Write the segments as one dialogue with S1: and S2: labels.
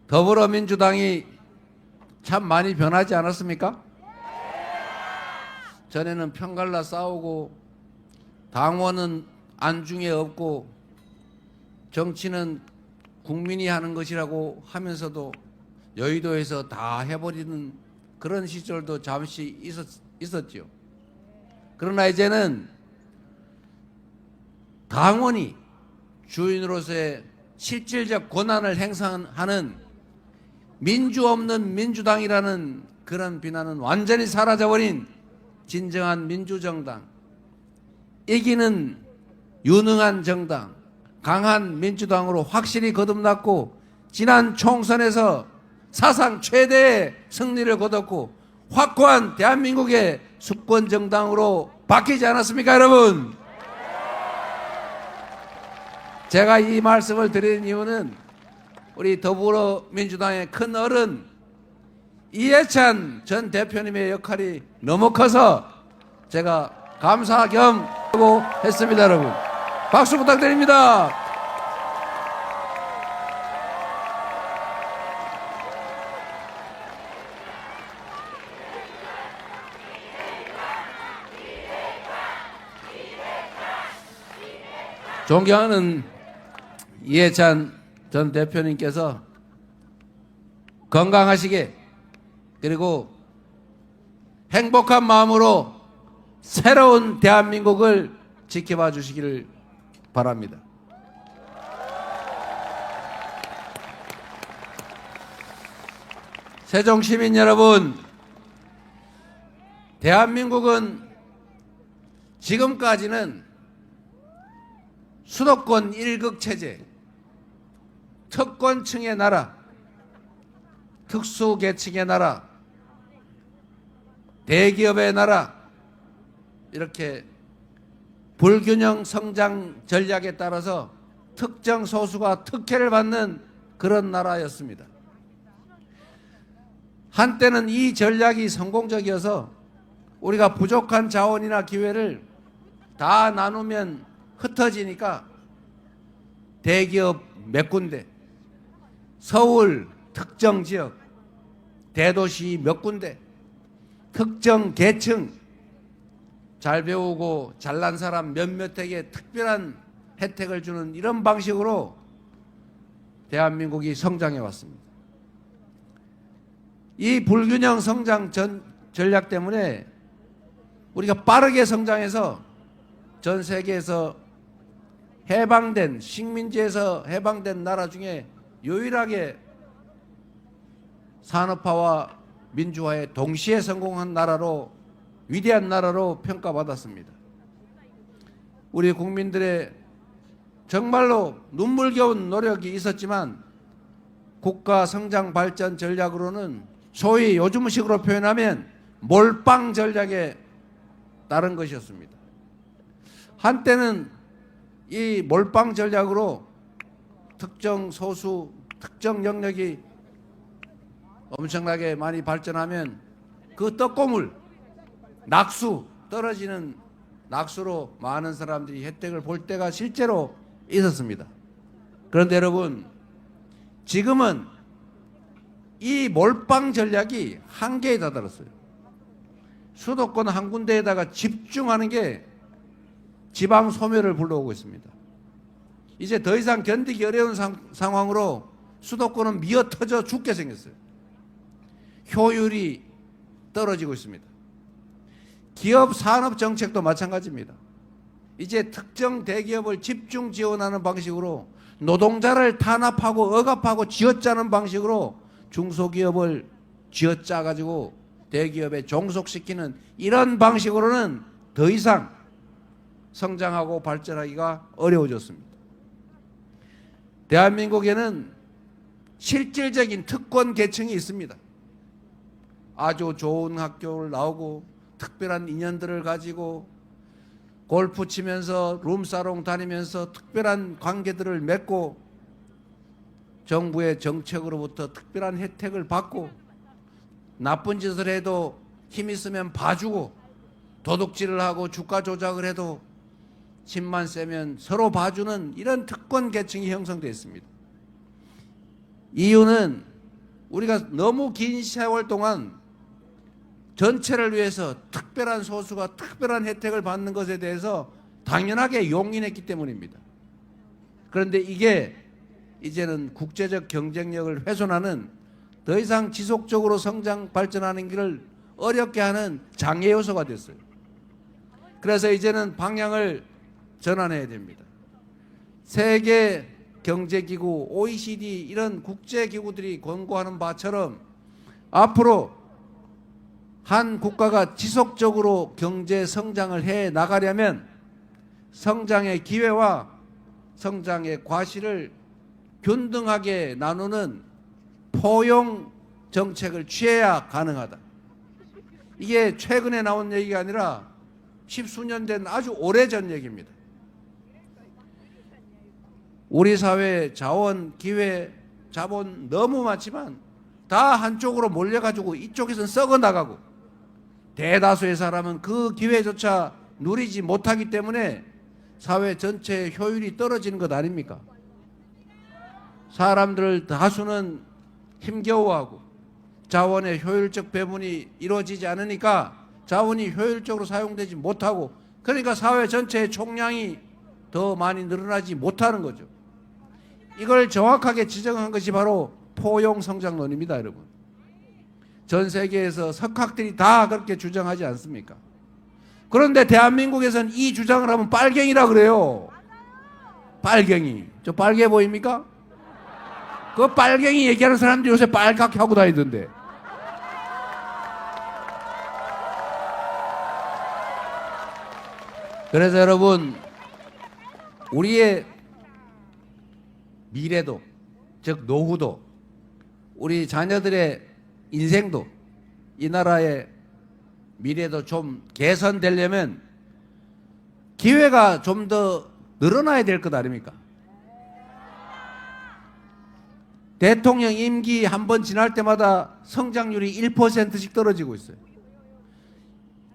S1: 더불어민주당이 참 많이 변하지 않았습니까? 전에는 편갈라 싸우고 당원은 안중에 없고 정치는 국민이 하는 것이라고 하면서도 여의도에서 다 해버리는 그런 시절도 잠시 있었죠. 그러나 이제는 당원이 주인으로서의 실질적 권한을 행사하는 민주 없는 민주당이라는 그런 비난은 완전히 사라져버린 진정한 민주정당, 이기는 유능한 정당, 강한 민주당으로 확실히 거듭났고 지난 총선에서 사상 최대의 승리를 거뒀고 확고한 대한민국의 수권정당으로 바뀌지 않았습니까, 여러분? 제가 이 말씀을 드리는 이유는 우리 더불어민주당의 큰 어른 이해찬 전 대표님의 역할이 너무 커서 제가 감사 겸 하고 했습니다. 여러분 박수 부탁드립니다. 존경하는 이해찬 전 대표님께서 건강하시게 그리고 행복한 마음으로 새로운 대한민국을 지켜봐 주시기를 바랍니다. 세종시민 여러분, 대한민국은 지금까지는 수도권 1극 체제, 특권층의 나라, 특수계층의 나라, 대기업의 나라, 이렇게 불균형 성장 전략에 따라서 특정 소수가 특혜를 받는 그런 나라였습니다. 한때는 이 전략이 성공적이어서 우리가 부족한 자원이나 기회를 다 나누면 흩어지니까 대기업 몇 군데, 서울 특정 지역, 대도시 몇 군데, 특정 계층, 잘 배우고 잘난 사람 몇몇에게 특별한 혜택을 주는 이런 방식으로 대한민국이 성장해 왔습니다. 이 불균형 성장 전략 때문에 우리가 빠르게 성장해서 전 세계에서 해방된, 식민지에서 해방된 나라 중에 유일하게 산업화와 민주화에 동시에 성공한 나라로, 위대한 나라로 평가받았습니다. 우리 국민들의 정말로 눈물겨운 노력이 있었지만 국가 성장 발전 전략으로는 소위 요즘식으로 표현하면 몰빵 전략에 따른 것이었습니다. 한때는 이 몰빵 전략으로 특정 소수, 특정 영역이 엄청나게 많이 발전하면 그 떡고물, 낙수, 떨어지는 낙수로 많은 사람들이 혜택을 볼 때가 실제로 있었습니다. 그런데 여러분, 지금은 이 몰빵 전략이 한계에 다다랐어요. 수도권 한 군데에다가 집중하는 게 지방 소멸을 불러오고 있습니다. 이제 더 이상 견디기 어려운 상황으로 수도권은 미어터져 죽게 생겼어요. 효율이 떨어지고 있습니다. 기업 산업 정책도 마찬가지입니다. 이제 특정 대기업을 집중 지원하는 방식으로 노동자를 탄압하고 억압하고 쥐어짜는 방식으로 중소기업을 쥐어짜 가지고 대기업에 종속시키는 이런 방식으로는 더 이상 성장하고 발전하기가 어려워졌습니다. 대한민국에는 실질적인 특권 계층이 있습니다. 아주 좋은 학교를 나오고 특별한 인연들을 가지고 골프 치면서 룸사롱 다니면서 특별한 관계들을 맺고 정부의 정책으로부터 특별한 혜택을 받고 나쁜 짓을 해도 힘 있으면 봐주고 도둑질을 하고 주가 조작을 해도 힘만 세면 서로 봐주는 이런 특권 계층이 형성되어 있습니다. 이유는 우리가 너무 긴 세월 동안 전체를 위해서 특별한 소수가 특별한 혜택을 받는 것에 대해서 당연하게 용인했기 때문입니다. 그런데 이게 이제는 국제적 경쟁력을 훼손하는, 더 이상 지속적으로 성장 발전하는 길을 어렵게 하는 장애 요소가 됐어요. 그래서 이제는 방향을 전환해야 됩니다. 세계 경제기구, OECD 이런 국제기구들이 권고하는 바처럼 앞으로 한 국가가 지속적으로 경제 성장을 해 나가려면 성장의 기회와 성장의 과실을 균등하게 나누는 포용 정책을 취해야 가능하다. 이게 최근에 나온 얘기가 아니라 십수년 된 아주 오래전 얘기입니다. 우리 사회 자원, 기회, 자본 너무 많지만 다 한쪽으로 몰려가지고 이쪽에서는 썩어 나가고 대다수의 사람은 그 기회조차 누리지 못하기 때문에 사회 전체의 효율이 떨어지는 것 아닙니까? 사람들 다수는 힘겨워하고 자원의 효율적 배분이 이루어지지 않으니까 자원이 효율적으로 사용되지 못하고, 그러니까 사회 전체의 총량이 더 많이 늘어나지 못하는 거죠. 이걸 정확하게 지적한 것이 바로 포용성장론입니다, 여러분. 전 세계에서 석학들이 다 그렇게 주장하지 않습니까? 그런데 대한민국에서는 이 주장을 하면 빨갱이라 그래요. 빨갱이. 저 빨개 보입니까? 그 빨갱이 얘기하는 사람들이 요새 빨갛게 하고 다니던데. 그래서 여러분, 우리의 미래도, 즉 노후도, 우리 자녀들의 인생도, 이 나라의 미래도 좀 개선되려면 기회가 좀 더 늘어나야 될 것 아닙니까? 대통령 임기 한 번 지날 때마다 성장률이 1%씩 떨어지고 있어요.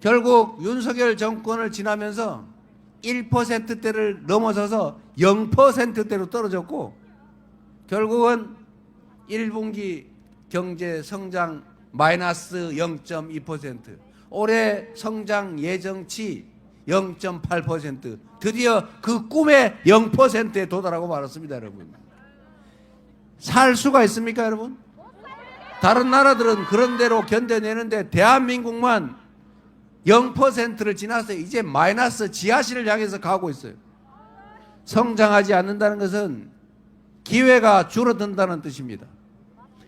S1: 결국 윤석열 정권을 지나면서 1%대를 넘어서서 0%대로 떨어졌고, 결국은 1분기 경제 성장 마이너스 0.2%, 올해 성장 예정치 0.8%, 드디어 그 꿈의 0%에 도달하고 말았습니다, 여러분. 살 수가 있습니까, 여러분? 다른 나라들은 그런 대로 견뎌내는데 대한민국만 0%를 지나서 이제 마이너스 지하실을 향해서 가고 있어요. 성장하지 않는다는 것은 기회가 줄어든다는 뜻입니다.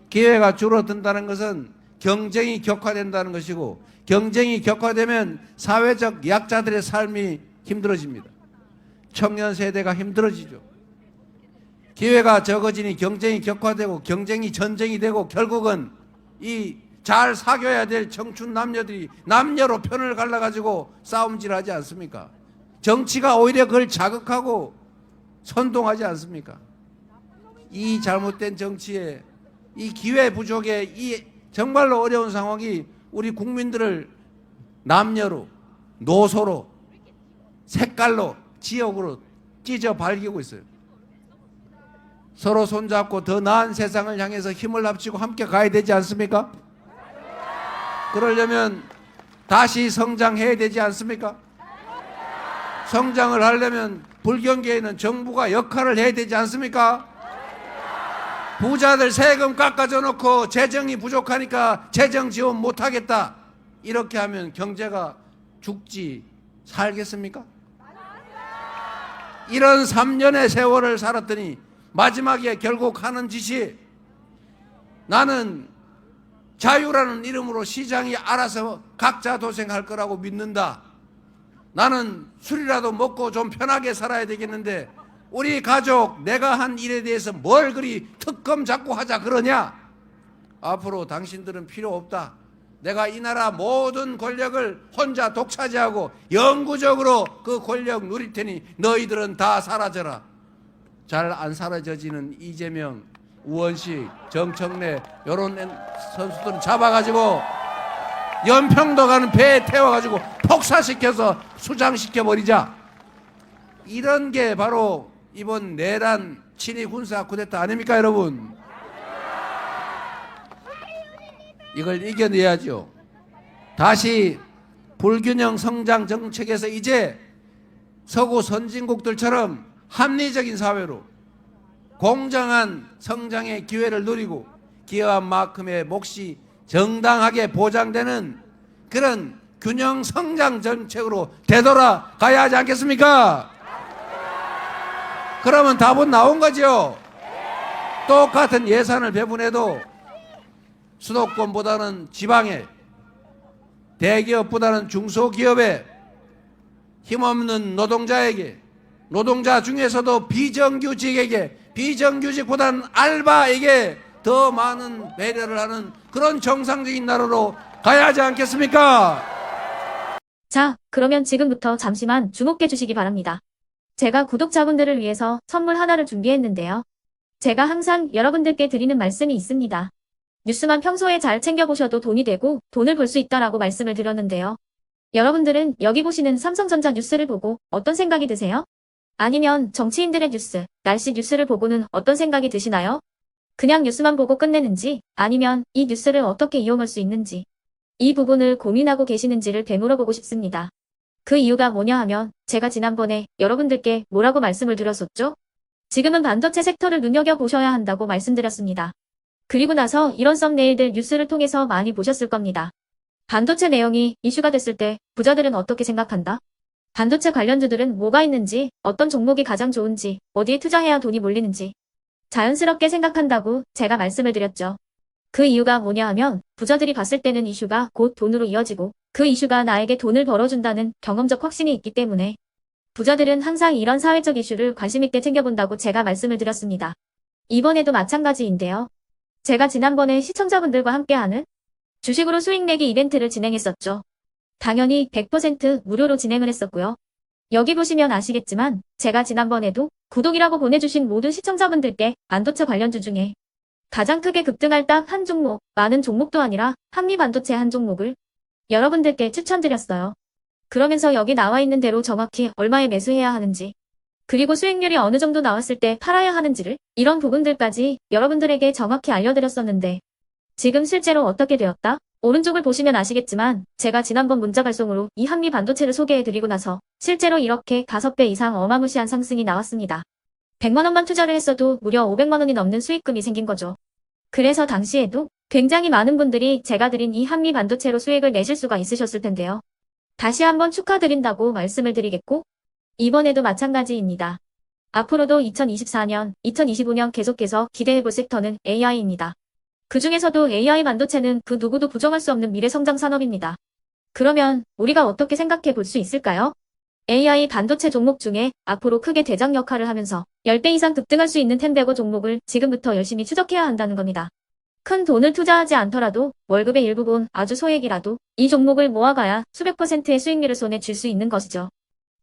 S1: 기회가 줄어든다는 것은 경쟁이 격화된다는 것이고, 경쟁이 격화되면 사회적 약자들의 삶이 힘들어집니다. 청년 세대가 힘들어지죠. 기회가 적어지니 경쟁이 격화되고 경쟁이 전쟁이 되고, 결국은 이 잘 사귀어야 될 청춘 남녀들이 남녀로 편을 갈라가지고 싸움질하지 않습니까? 정치가 오히려 그걸 자극하고 선동하지 않습니까? 이 잘못된 정치에, 이 기회 부족에, 이 정말로 어려운 상황이 우리 국민들을 남녀로, 노소로, 색깔로, 지역으로 찢어 발기고 있어요. 서로 손잡고 더 나은 세상을 향해서 힘을 합치고 함께 가야 되지 않습니까? 그러려면 다시 성장해야 되지 않습니까? 성장을 하려면 불경기에는 정부가 역할을 해야 되지 않습니까? 부자들 세금 깎아줘 놓고 재정이 부족하니까 재정 지원 못하겠다, 이렇게 하면 경제가 죽지 살겠습니까? 이런 3년의 세월을 살았더니 마지막에 결국 하는 짓이, 나는 자유라는 이름으로 시장이 알아서 각자 도생할 거라고 믿는다. 나는 술이라도 먹고 좀 편하게 살아야 되겠는데 우리 가족, 내가 한 일에 대해서 뭘 그리 특검 잡고 하자 그러냐? 앞으로 당신들은 필요 없다. 내가 이 나라 모든 권력을 혼자 독차지하고 영구적으로 그 권력 누릴 테니 너희들은 다 사라져라. 잘 안 사라져지는 이재명, 우원식, 정청래 이런 선수들은 잡아가지고 연평도 가는 배에 태워가지고 폭사시켜서 수장시켜버리자. 이런 게 바로 이번 내란 친위 군사 쿠데타 아닙니까, 여러분? 이걸 이겨내야죠. 다시 불균형 성장 정책에서 이제 서구 선진국들처럼 합리적인 사회로 공정한 성장의 기회를 누리고 기여한만큼의 몫이 정당하게 보장되는 그런 균형 성장 정책으로 되돌아가야 하지 않겠습니까? 그러면 답은 나온 거죠. 똑같은 예산을 배분해도 수도권보다는 지방에, 대기업보다는 중소기업에, 힘없는 노동자에게, 노동자 중에서도 비정규직에게, 비정규직보다는 알바에게 더 많은 배려를 하는 그런 정상적인 나라로 가야 하지 않겠습니까?
S2: 자, 그러면 지금부터 잠시만 주목해 주시기 바랍니다. 제가 구독자분들을 위해서 선물 하나를 준비했는데요. 제가 항상 여러분들께 드리는 말씀이 있습니다. 뉴스만 평소에 잘 챙겨보셔도 돈이 되고 돈을 벌 수 있다라고 말씀을 드렸는데요. 여러분들은 여기 보시는 삼성전자 뉴스를 보고 어떤 생각이 드세요? 아니면 정치인들의 뉴스, 날씨 뉴스를 보고는 어떤 생각이 드시나요? 그냥 뉴스만 보고 끝내는지, 아니면 이 뉴스를 어떻게 이용할 수 있는지, 이 부분을 고민하고 계시는지를 되물어보고 싶습니다. 그 이유가 뭐냐 하면 제가 지난번에 여러분들께 뭐라고 말씀을 드렸었죠? 지금은 반도체 섹터를 눈여겨보셔야 한다고 말씀드렸습니다. 그리고 나서 이런 썸네일들 뉴스를 통해서 많이 보셨을 겁니다. 반도체 내용이 이슈가 됐을 때 부자들은 어떻게 생각한다? 반도체 관련주들은 뭐가 있는지, 어떤 종목이 가장 좋은지, 어디에 투자해야 돈이 몰리는지 자연스럽게 생각한다고 제가 말씀을 드렸죠. 그 이유가 뭐냐 하면 부자들이 봤을 때는 이슈가 곧 돈으로 이어지고 그 이슈가 나에게 돈을 벌어준다는 경험적 확신이 있기 때문에 부자들은 항상 이런 사회적 이슈를 관심있게 챙겨본다고 제가 말씀을 드렸습니다. 이번에도 마찬가지인데요. 제가 지난번에 시청자분들과 함께하는 주식으로 수익 내기 이벤트를 진행했었죠. 당연히 100% 무료로 진행을 했었고요. 여기 보시면 아시겠지만 제가 지난번에도 구독이라고 보내주신 모든 시청자분들께 반도체 관련주 중에 가장 크게 급등할 딱 한 종목, 많은 종목도 아니라 한미반도체 한 종목을 여러분들께 추천드렸어요. 그러면서 여기 나와 있는 대로 정확히 얼마에 매수해야 하는지, 그리고 수익률이 어느 정도 나왔을 때 팔아야 하는지를, 이런 부분들까지 여러분들에게 정확히 알려드렸었는데 지금 실제로 어떻게 되었다? 오른쪽을 보시면 아시겠지만 제가 지난번 문자 발송으로 이 한미 반도체를 소개해드리고 나서 실제로 이렇게 5배 이상 어마무시한 상승이 나왔습니다. 100만 원만 투자를 했어도 무려 500만 원이 넘는 수익금이 생긴 거죠. 그래서 당시에도 굉장히 많은 분들이 제가 드린 이 한미 반도체로 수익을 내실 수가 있으셨을 텐데요. 다시 한번 축하드린다고 말씀을 드리겠고 이번에도 마찬가지입니다. 앞으로도 2024년, 2025년 계속해서 기대해볼 섹터는 AI입니다. 그 중에서도 AI 반도체는 그 누구도 부정할 수 없는 미래 성장 산업입니다. 그러면 우리가 어떻게 생각해 볼 수 있을까요? AI 반도체 종목 중에 앞으로 크게 대장 역할을 하면서 10배 이상 급등할 수 있는 템베고 종목을 지금부터 열심히 추적해야 한다는 겁니다. 큰 돈을 투자하지 않더라도 월급의 일부분 아주 소액이라도 이 종목을 모아가야 수백 %의 수익률을 손에 쥘 수 있는 것이죠.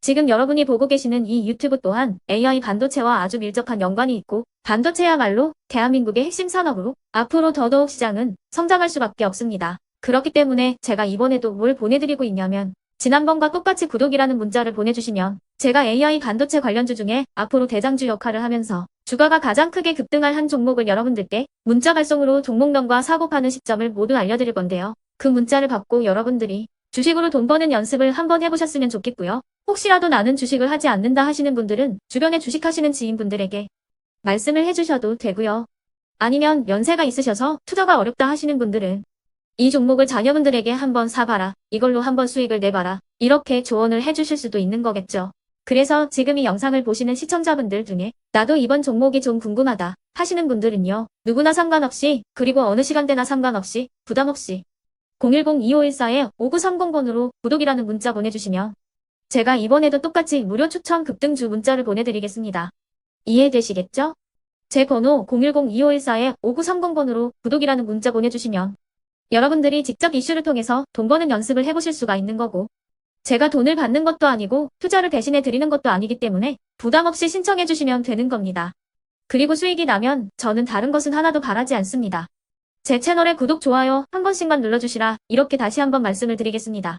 S2: 지금 여러분이 보고 계시는 이 유튜브 또한 AI 반도체와 아주 밀접한 연관이 있고 반도체야말로 대한민국의 핵심 산업으로 앞으로 더더욱 시장은 성장할 수밖에 없습니다. 그렇기 때문에 제가 이번에도 뭘 보내드리고 있냐면 지난번과 똑같이 구독이라는 문자를 보내주시면 제가 AI 반도체 관련주 중에 앞으로 대장주 역할을 하면서 주가가 가장 크게 급등할 한 종목을 여러분들께 문자 발송으로 종목명과 사고 파는 시점을 모두 알려드릴 건데요. 그 문자를 받고 여러분들이 주식으로 돈 버는 연습을 한번 해보셨으면 좋겠고요. 혹시라도 나는 주식을 하지 않는다 하시는 분들은 주변에 주식하시는 지인분들에게 말씀을 해주셔도 되고요. 아니면 연세가 있으셔서 투자가 어렵다 하시는 분들은 이 종목을 자녀분들에게 한번 사봐라, 이걸로 한번 수익을 내봐라, 이렇게 조언을 해주실 수도 있는 거겠죠. 그래서 지금 이 영상을 보시는 시청자분들 중에 나도 이번 종목이 좀 궁금하다 하시는 분들은요. 누구나 상관없이, 그리고 어느 시간대나 상관없이 부담 없이 010-2514-5930번으로 구독이라는 문자 보내주시면 제가 이번에도 똑같이 무료 추천 급등주 문자를 보내드리겠습니다. 이해되시겠죠? 제 번호 010-2514-5930번으로 구독이라는 문자 보내주시면 여러분들이 직접 이슈를 통해서 돈 버는 연습을 해보실 수가 있는 거고 제가 돈을 받는 것도 아니고 투자를 대신해 드리는 것도 아니기 때문에 부담 없이 신청해 주시면 되는 겁니다. 그리고 수익이 나면 저는 다른 것은 하나도 바라지 않습니다. 제 채널에 구독, 좋아요 한 번씩만 눌러주시라 이렇게 다시 한번 말씀을 드리겠습니다.